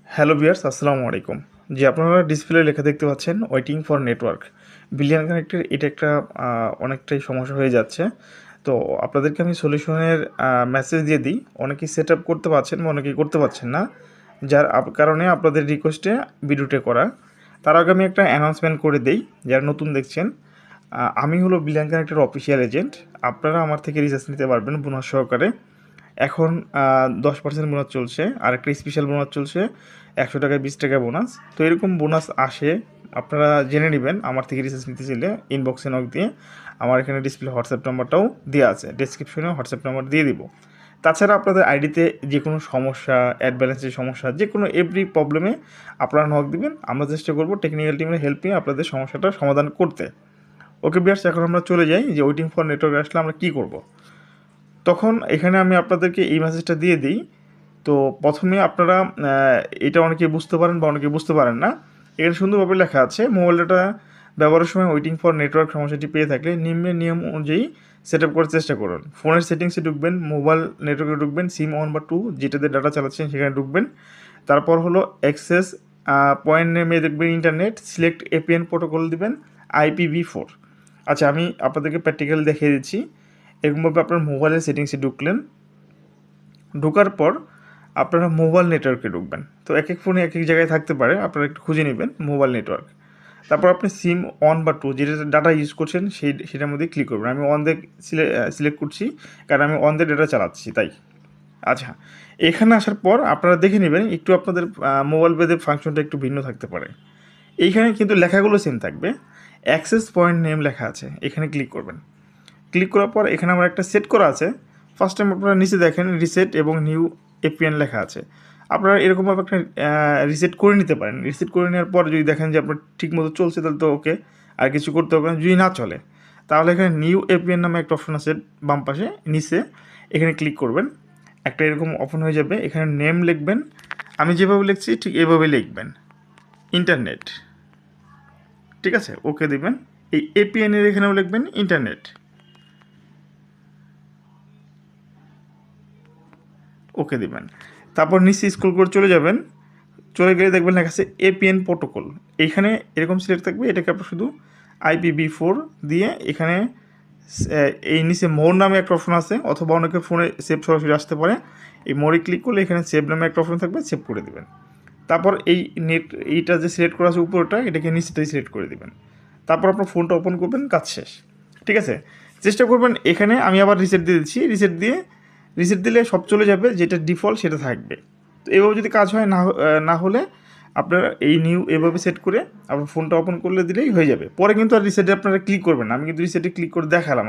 Hello viewers, আসসালামু আলাইকুম। জি, আপনারা ডিসপ্লে লেখা দেখতে পাচ্ছেন ওয়েটিং ফর নেটওয়ার্ক। বিলিয়ন কানেক্টের এটা একটা অনেকটাই সমস্যা হয়ে যাচ্ছে। তো আপনাদেরকে আমি সলিউশনের মেসেজ দিয়ে দিই। অনেকেই সেট আপ করতে পারছেন বা অনেকেই করতে পারছেন না। যার কারণে আপনাদের রিকোয়েস্টে ভিডিওটা করা। তার আগে আমি একটা অ্যানাউন্সমেন্ট করে দেই, যারা নতুন দেখছেন। আমি হলো বিলিয়ন কানেক্টের অফিসিয়াল এজেন্ট। আপনারা আমার থেকে রিচার্জ নিতে পারবেন বোনাস সহকারে। এখন 10% বোনাস চলছে, আর একটা স্পেশাল বোনাস চলছে 100 টাকায় 20 টাকা বোনাস। তো এরকম বোনাস আসে, আপনারা জেনে নেবেন আমার থেকে রিচার্জ নিতে চাইলে ইনবক্সে নক দিয়ে। আমার এখানে ডিসপ্লে হোয়াটসঅ্যাপ নাম্বারটাও দেওয়া আছে, ডেসক্রিপশনে হোয়াটসঅ্যাপ নাম্বার দিয়ে দিব। তাছাড়া আপনাদের আইডিতে যে কোনো সমস্যা, অ্যাড ব্যালেন্সের সমস্যা, যে কোনো এভরি প্রবলেমে আপনারা নক দিবেন। আমরা চেষ্টা করব টেকনিক্যাল টিমের হেল্প নিয়ে আপনাদের সমস্যাটা সমাধান করতে। ওকে বিয়ার্স, এখন আমরা চলে যাই যে ওয়েটিং ফর নেটওয়ার্ক আসলে আমরা কী করব। তখন এখানে আমি আপনাদেরকে এই মেসেজটা দিয়ে দিই। তো প্রথমে আপনারা এটা অনেকে বুঝতে পারেন বা অনেকে বুঝতে পারেন না। এখানে সুন্দরভাবে লেখা আছে, মোবাইল ডাটা ব্যবহারের সময় ওয়েটিং ফর নেটওয়ার্ক সমস্যাটি পেয়ে থাকলে নিম্নের নিয়ম অনুযায়ী সেট আপ করার চেষ্টা করুন। ফোনের সেটিংসে ঢুকবেন, মোবাইল নেটওয়ার্কে ঢুকবেন, সিম 1 বা 2 যেটাতে ডাটা চালাচ্ছেন সেখানে ঢুকবেন। তারপর হলো অ্যাক্সেস পয়েন্ট নেমে দেখবেন ইন্টারনেট, সিলেক্ট এপিএন প্রোটোকল দিবেন IPv4। আচ্ছা, আমি আপনাদেরকে প্র্যাকটিক্যাল দেখিয়ে দিচ্ছি। এরকমভাবে আপনার মোবাইলের সেটিংসে ঢুকলেন, ঢোকার পর আপনারা মোবাইল নেটওয়ার্কে ঢুকবেন। তো এক এক ফোনে এক এক জায়গায় থাকতে পারে, আপনারা একটু খুঁজে নেবেন মোবাইল নেটওয়ার্ক। তারপর আপনি সিম 1 বা 2 যেটা ডাটা ইউজ করছেন সেটার মধ্যে ক্লিক করবেন। আমি অন দিয়ে সিলেক্ট করছি, কারণ আমি অন দিয়ে ডাটা চালাচ্ছি তাই। আচ্ছা, এখানে আসার পর আপনারা দেখে নেবেন একটু আপনাদের মোবাইল বেদের ফাংশনটা একটু ভিন্ন থাকতে পারে। এইখানে কিন্তু লেখাগুলো সেম থাকবে। অ্যাক্সেস পয়েন্ট নেম লেখা আছে, এখানে ক্লিক করবেন। ক্লিক করার পর এখানে আমার একটা সেট করা আছে। ফার্স্ট টাইম আপনারা নিচে দেখেন রিসেট এবং নিউ এপিএন লেখা আছে। আপনারা এরকমভাবে একটা রিসেট করে নিতে পারেন। রিসেট করে নেওয়ার পর যদি দেখেন যে আপনার ঠিকমতো চলছে তাহলে তো ওকে, আর কিছু করতে হবে না। যদি না চলে তাহলে এখানে নিউ এপিএন নামে একটা অপশন আছে বাম পাশে নিচে, এখানে ক্লিক করবেন। একটা এরকম ওপেন হয়ে যাবে, এখানে নেম লিখবেন। আমি যেভাবে লিখছি ঠিক এভাবে লিখবেন, ইন্টারনেট। ঠিক আছে, ওকে দিবেন। এই এপিএনের এখানেও লিখবেন ইন্টারনেট, ওকে দিবেন। তারপর নিচে স্ক্রল করে চলে যাবেন, চলে গেলে দেখবেন লেখা আছে এপিএন প্রোটোকল। এইখানে এরকম সিলেক্ট থাকবে, এটাকে আপনার শুধু IPv4 দিয়ে এখানে এই নিচে মোর নামে একটা অপশন আছে, অথবা অনেকের ফোনে সেভ সরাসরি আসতে পারে। এই মোরে ক্লিক করলে এখানে সেভ নামে একটা অপশন থাকবে, সেভ করে দেবেন। তারপর এই এইটা যে সিলেক্ট করা আছে উপরটা, এটাকে নিচেটাই সিলেক্ট করে দেবেন। তারপর আপনার ফোনটা ওপেন করবেন, কাজ শেষ। ঠিক আছে, চেষ্টা করবেন। এখানে আমি আবার রিসেট দিয়ে দিচ্ছি, রিসেট দিলে সব চলে যাবে, যেটা ডিফল্ট সেটা থাকবে। তো এভাবে যদি কাজ হয়, না হলে আপনারা এই নিউ এভাবে সেট করে আপনার ফোনটা ওপেন করলে দিলেই হয়ে যাবে। পরে কিন্তু আর রিসেটে আপনারা ক্লিক করবেন না, আমি কিন্তু রিসেটে ক্লিক করে দেখালাম।